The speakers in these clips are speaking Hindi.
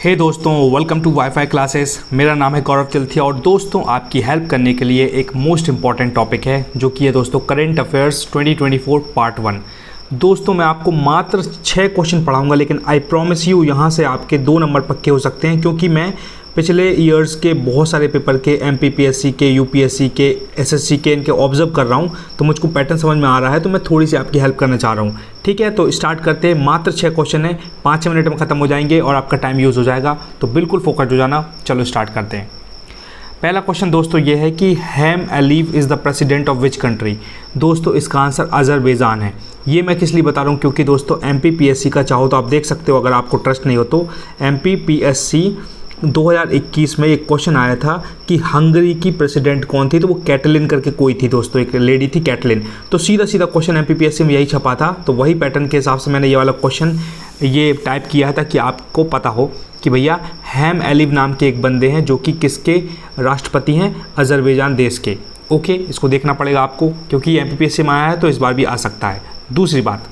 हे दोस्तों, वेलकम टू वाईफाई क्लासेस। मेरा नाम है गौरव तिलथिया और दोस्तों आपकी हेल्प करने के लिए एक मोस्ट इम्पॉर्टेंट टॉपिक है जो कि है दोस्तों करंट अफेयर्स 2024 पार्ट 1। दोस्तों मैं आपको मात्र 6 क्वेश्चन पढ़ाऊंगा, लेकिन आई प्रॉमिस यू यहाँ से आपके 2 नंबर पक्के हो सकते हैं, क्योंकि मैं पिछले ईयर्स के बहुत सारे पेपर के MPPSC के, UPSC के, SSC के इनके ऑब्जर्व कर रहा हूँ, तो मुझको पैटर्न समझ में आ रहा है, तो मैं थोड़ी सी आपकी हेल्प करना चाह रहा हूँ। ठीक है, तो स्टार्ट करते हैं। मात्र 6 क्वेश्चन है, 5 मिनट में ख़त्म हो जाएंगे और आपका टाइम यूज़ हो जाएगा, तो बिल्कुल फोकस हो जाना। चलो स्टार्ट करते हैं। पहला क्वेश्चन दोस्तों ये है कि Ilham Aliyev is the president of which country. दोस्तों इसका आंसर अज़रबैजान है। ये मैं किस लिए बता रहा हूँ, क्योंकि दोस्तों MPPSC का चाहो तो आप देख सकते हो, अगर आपको ट्रस्ट नहीं हो तो। MPPSC 2021 में एक क्वेश्चन आया था कि हंगरी की प्रेसिडेंट कौन थी, तो वो कैटलिन करके कोई थी दोस्तों, एक लेडी थी कैटलिन। तो सीधा सीधा क्वेश्चन MPPSC में यही छपा था, तो वही पैटर्न के हिसाब से मैंने ये वाला क्वेश्चन ये टाइप किया था कि आपको पता हो कि भैया हैम अलीव नाम के एक बंदे हैं जो कि किसके राष्ट्रपति हैं, अज़रबैजान देश के। ओके, इसको देखना पड़ेगा आपको, क्योंकि MPPSC में आया है तो इस बार भी आ सकता है। दूसरी बात,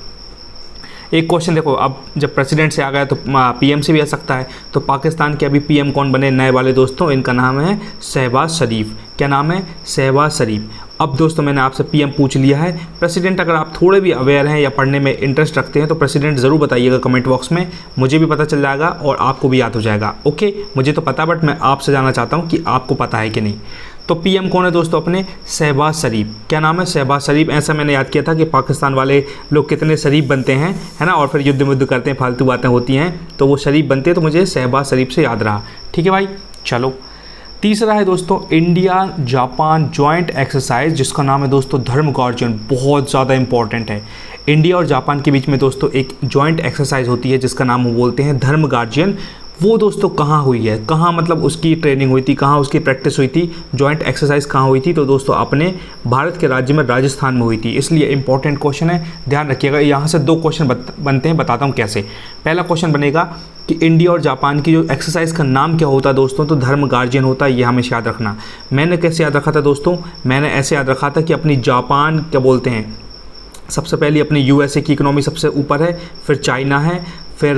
एक क्वेश्चन देखो, अब जब प्रेसिडेंट से आ गया तो PM से भी आ सकता है। तो पाकिस्तान के अभी PM कौन बने नए वाले दोस्तों, इनका नाम है शहबाज शरीफ। क्या नाम है? शहबाज शरीफ। अब दोस्तों मैंने आपसे PM पूछ लिया है, प्रेसिडेंट अगर आप थोड़े भी अवेयर हैं या पढ़ने में इंटरेस्ट रखते हैं तो प्रेसिडेंट ज़रूर बताइएगा कमेंट बॉक्स में, मुझे भी पता चल जाएगा और आपको भी याद हो जाएगा। ओके, मुझे तो पता, बट मैं आपसे जानना चाहता हूँ कि आपको पता है कि नहीं। तो PM कौन है दोस्तों अपने? शहबाज शरीफ। क्या नाम है? शहबाज शरीफ। ऐसा मैंने याद किया था कि पाकिस्तान वाले लोग कितने शरीफ बनते हैं, है ना, और फिर युद्ध करते हैं, फालतू बातें होती हैं, तो वो शरीफ बनते हैं, तो मुझे शहबाज शरीफ से याद रहा। ठीक है भाई, चलो। तीसरा है दोस्तों इंडिया जापान जॉइंट एक्सरसाइज, जिसका नाम है दोस्तों धर्म गार्जियन। बहुत ज़्यादा इंपॉर्टेंट है। इंडिया और जापान के बीच में दोस्तों एक जॉइंट एक्सरसाइज होती है जिसका नाम वो बोलते हैं धर्म गार्जियन। वो दोस्तों कहाँ हुई है, कहाँ मतलब उसकी ट्रेनिंग हुई थी, कहाँ उसकी प्रैक्टिस हुई थी, जॉइंट एक्सरसाइज कहाँ हुई थी, तो दोस्तों अपने भारत के राज्य में राजस्थान में हुई थी। इसलिए इंपॉर्टेंट क्वेश्चन है, ध्यान रखिएगा। यहाँ से 2 क्वेश्चन बनते हैं, बताता हूँ कैसे। पहला क्वेश्चन बनेगा कि इंडिया और जापान की जो एक्सरसाइज का नाम क्या होता है दोस्तों, तो धर्म गार्जियन होता है। ये हमेशा याद रखना। मैंने कैसे याद रखा था दोस्तों, मैंने ऐसे याद रखा था कि अपनी जापान क्या बोलते हैं, सबसे पहले अपनी USA की इकोनॉमी सबसे ऊपर है, फिर चाइना है, फिर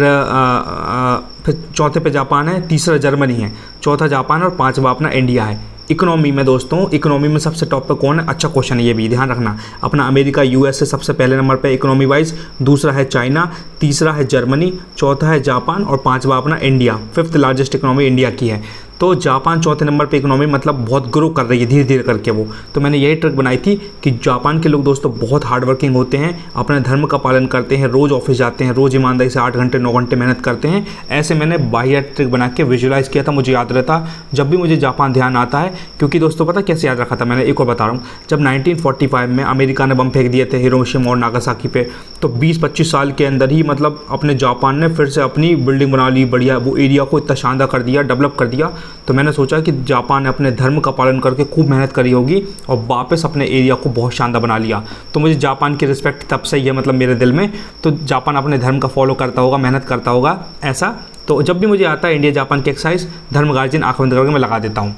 चौथे पे जापान है, तीसरा जर्मनी है, चौथा जापान और 5वां अपना इंडिया है। इकोनॉमी में दोस्तों, इकोनॉमी में सबसे टॉप पे कौन है? अच्छा क्वेश्चन है, ये भी ध्यान रखना। अपना अमेरिका USA सबसे पहले नंबर पे इकोनॉमी वाइज, दूसरा है चाइना, तीसरा है जर्मनी, चौथा है जापान और 5वां अपना India. 5th largest economy India की है। तो जापान चौथे नंबर पे इकोनॉमी, मतलब बहुत ग्रो कर रही है धीरे धीरे करके वो। तो मैंने यही ट्रिक बनाई थी कि जापान के लोग दोस्तों बहुत हार्ड वर्किंग होते हैं, अपने धर्म का पालन करते हैं, रोज़ ऑफिस जाते हैं, रोज़ ईमानदारी से 8 घंटे 9 घंटे मेहनत करते हैं। ऐसे मैंने बाह्य ट्रिक बना के विजुअलाइज़ किया था, मुझे याद रहता जब भी मुझे जापान ध्यान आता है। क्योंकि दोस्तों पता कैसे याद रखा था मैंने, एक और बता रहा हूँ। जब 1945 में अमेरिका ने बम फेंक दिए थे हिरोशिमा और नागासाकी पे, तो 20-25 साल के अंदर ही मतलब अपने जापान ने फिर से अपनी बिल्डिंग बना ली, बढ़िया वो एरिया को इतना शानदार कर दिया, डेवलप कर दिया। तो मैंने सोचा कि जापान ने अपने धर्म का पालन करके खूब मेहनत करी होगी और वापस अपने एरिया को बहुत शानदार बना लिया। तो मुझे जापान की रिस्पेक्ट तब से ही है, मतलब मेरे दिल में, तो जापान अपने धर्म का फॉलो करता होगा, मेहनत करता होगा ऐसा। तो जब भी मुझे आता है इंडिया जापान की एक्सरसाइज, धर्म गार्जियन आंख बंद करके मैं लगा देता हूँ।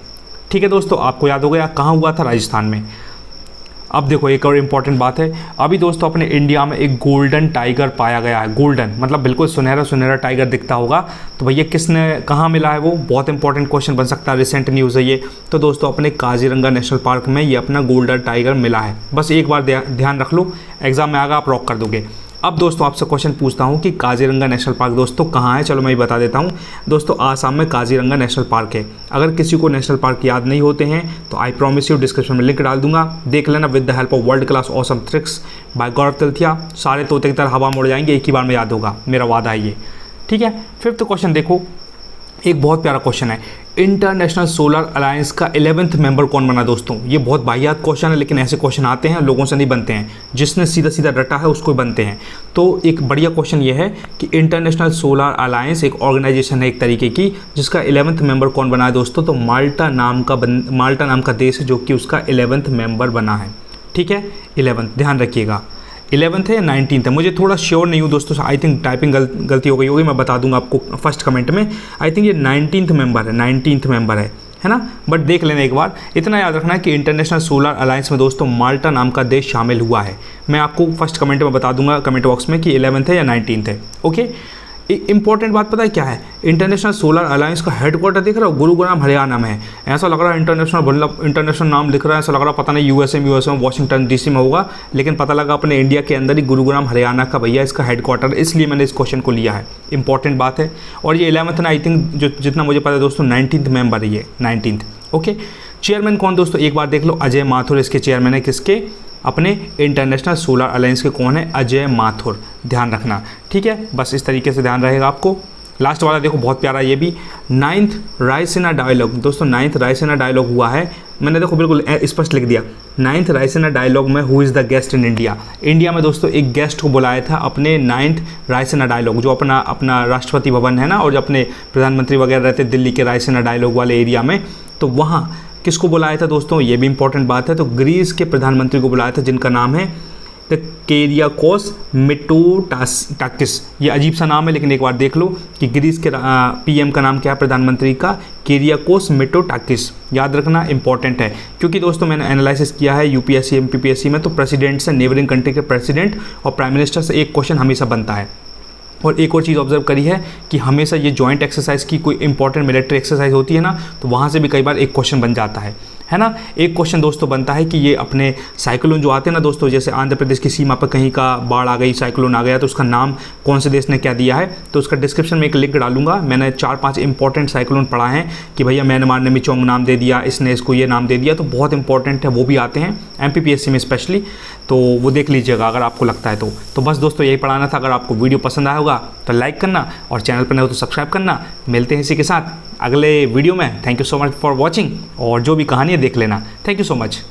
ठीक है दोस्तों, आपको याद हो गया कहाँ हुआ था? राजस्थान में। अब देखो एक और इम्पॉर्टेंट बात है, अभी दोस्तों अपने इंडिया में एक गोल्डन टाइगर पाया गया है। गोल्डन मतलब बिल्कुल सुनहरा सुनहरा टाइगर दिखता होगा, तो भैया किसने कहाँ मिला है वो? बहुत इंपॉर्टेंट क्वेश्चन बन सकता है, रिसेंट न्यूज़ है ये। तो दोस्तों अपने काजीरंगा नेशनल पार्क में ये अपना गोल्डन टाइगर मिला है। बस एक बार ध्यान रख लो, एग्जाम में आगा आप रॉक कर दोगे। अब दोस्तों आपसे क्वेश्चन पूछता हूँ कि काजीरंगा नेशनल पार्क दोस्तों कहाँ है? चलो मैं बता देता हूँ दोस्तों, आसाम में काजीरंगा नेशनल पार्क है। अगर किसी को नेशनल पार्क याद नहीं होते हैं तो आई प्रॉमिस यू डिस्क्रिप्शन में लिंक डाल दूंगा, देख लेना। With the help of world class awesome tricks by Gaurav Tilthiya, सारे तोते की तरह हवा में उड़ जाएंगे, एक ही बार में याद होगा, मेरा वादा है ये। ठीक है, 5th क्वेश्चन देखो, एक बहुत प्यारा क्वेश्चन है। इंटरनेशनल सोलर अलायंस का 11th मेंबर कौन बना दोस्तों? ये बहुत वाहियात क्वेश्चन है, लेकिन ऐसे क्वेश्चन आते हैं, लोगों से नहीं बनते हैं, जिसने सीधा सीधा रटा है उसको बनते हैं। तो एक बढ़िया क्वेश्चन ये है कि इंटरनेशनल सोलर अलायंस एक ऑर्गेनाइजेशन है एक तरीके की, जिसका 11th मेंबर कौन बना है दोस्तों? तो माल्टा नाम का देश है जो कि उसका 11th मेंबर बना है। ठीक है, 11th ध्यान रखिएगा। 11th है या 19th है, मुझे थोड़ा श्योर नहीं हूँ दोस्तों, आई थिंक टाइपिंग गलती हो गई होगी, मैं बता दूंगा आपको फर्स्ट कमेंट में। आई थिंक ये 19th मेंबर है, 19th मेंबर है ना, बट देख लेना एक बार। इतना याद रखना है कि इंटरनेशनल सोलर अलायंस में दोस्तों माल्टा नाम का देश शामिल हुआ है। मैं आपको फर्स्ट कमेंट में बता दूंगा कमेंट बॉक्स में कि 11th है या 19th है। ओके, एक इंपॉर्टेंट बात पता है क्या है, इंटरनेशनल सोलर अलायंस का हेडक्वार्टर दिख रहा है गुरुग्राम हरियाणा में है। ऐसा लग रहा है इंटरनेशनल, मतलब इंटरनेशनल नाम लिख रहा है, ऐसा लग रहा है पता नहीं यूएसए में वाशिंगटन डीसी में होगा, लेकिन पता लगा अपने इंडिया के अंदर ही गुरुग्राम हरियाणा का भैया इसका हेडक्वार्टर, इसलिए मैंने इस क्वेश्चन को लिया है। इंपॉर्टेंट बात है। और ये 11th ना, आई थिंक जो जितना मुझे पता है दोस्तों 19th मेंबर है ये, 19th। ओके, चेयरमैन कौन दोस्तों, एक बार देख लो, अजय माथुर इसके चेयरमैन है। किसके? अपने इंटरनेशनल सोलर अलायंस के कौन है? अजय माथुर, ध्यान रखना, ठीक है। बस इस तरीके से ध्यान रहेगा आपको। लास्ट वाला देखो बहुत प्यारा ये भी, 9th रायसीना डायलॉग दोस्तों, 9th रायसीना डायलॉग हुआ है, मैंने देखो बिल्कुल स्पष्ट लिख दिया, 9th रायसीना डायलॉग में who is the guest in India. India में दोस्तों एक गेस्ट को बुलाया था अपने 9th रायसीना डायलॉग, जो अपना राष्ट्रपति भवन है ना, और जो अपने प्रधानमंत्री वगैरह रहते दिल्ली के रायसीना डायलॉग वाले एरिया में, तो वहाँ किसको बुलाया था दोस्तों, ये भी इंपॉर्टेंट बात है। तो ग्रीस के प्रधानमंत्री को बुलाया था, जिनका नाम है किरियाकोस मिटोटाकिस। ये अजीब सा नाम है, लेकिन एक बार देख लो कि ग्रीस के पीएम का नाम क्या है, प्रधानमंत्री का, किरियाकोस मिटोटाकिस। याद रखना, इंपॉर्टेंट है, क्योंकि दोस्तों मैंने एनालिसिस किया है यूपीएससी एमपीपीएससी में, तो प्रेसिडेंट से, नेबरिंग कंट्री के प्रेसिडेंट और प्राइम मिनिस्टर से एक क्वेश्चन हमेशा बनता है। और एक और चीज़ ऑब्जर्व करी है कि हमेशा ये जॉइंट एक्सरसाइज की कोई इंपॉर्टेंट मिलिट्री एक्सरसाइज होती है ना, तो वहाँ से भी कई बार एक क्वेश्चन बन जाता है ना। एक क्वेश्चन दोस्तों बनता है कि ये अपने साइक्लोन जो आते हैं ना दोस्तों, जैसे आंध्र प्रदेश की सीमा पर कहीं का बाढ़ आ गई, साइक्लोन आ गया, तो उसका नाम कौन से देश ने क्या दिया है, तो उसका डिस्क्रिप्शन में एक लिंक डालूंगा। मैंने 4-5 इंपॉर्टेंट साइक्लोन पढ़ा है कि भैया म्यांमार ने मिचोंग नाम दे दिया, इसने इसको ये नाम दे दिया, तो बहुत इंपॉर्टेंट है, वो भी आते हैं एमपीपीएससी में स्पेशली, तो वो देख लीजिएगा अगर आपको लगता है तो बस दोस्तों यही पढ़ाना था। अगर आपको वीडियो पसंद आया होगा तो लाइक करना, और चैनल पर नए हो तो सब्सक्राइब करना। मिलते हैं इसी के साथ अगले वीडियो में। Thank you so much for watching, और जो भी कहानी है देख लेना। Thank you so much.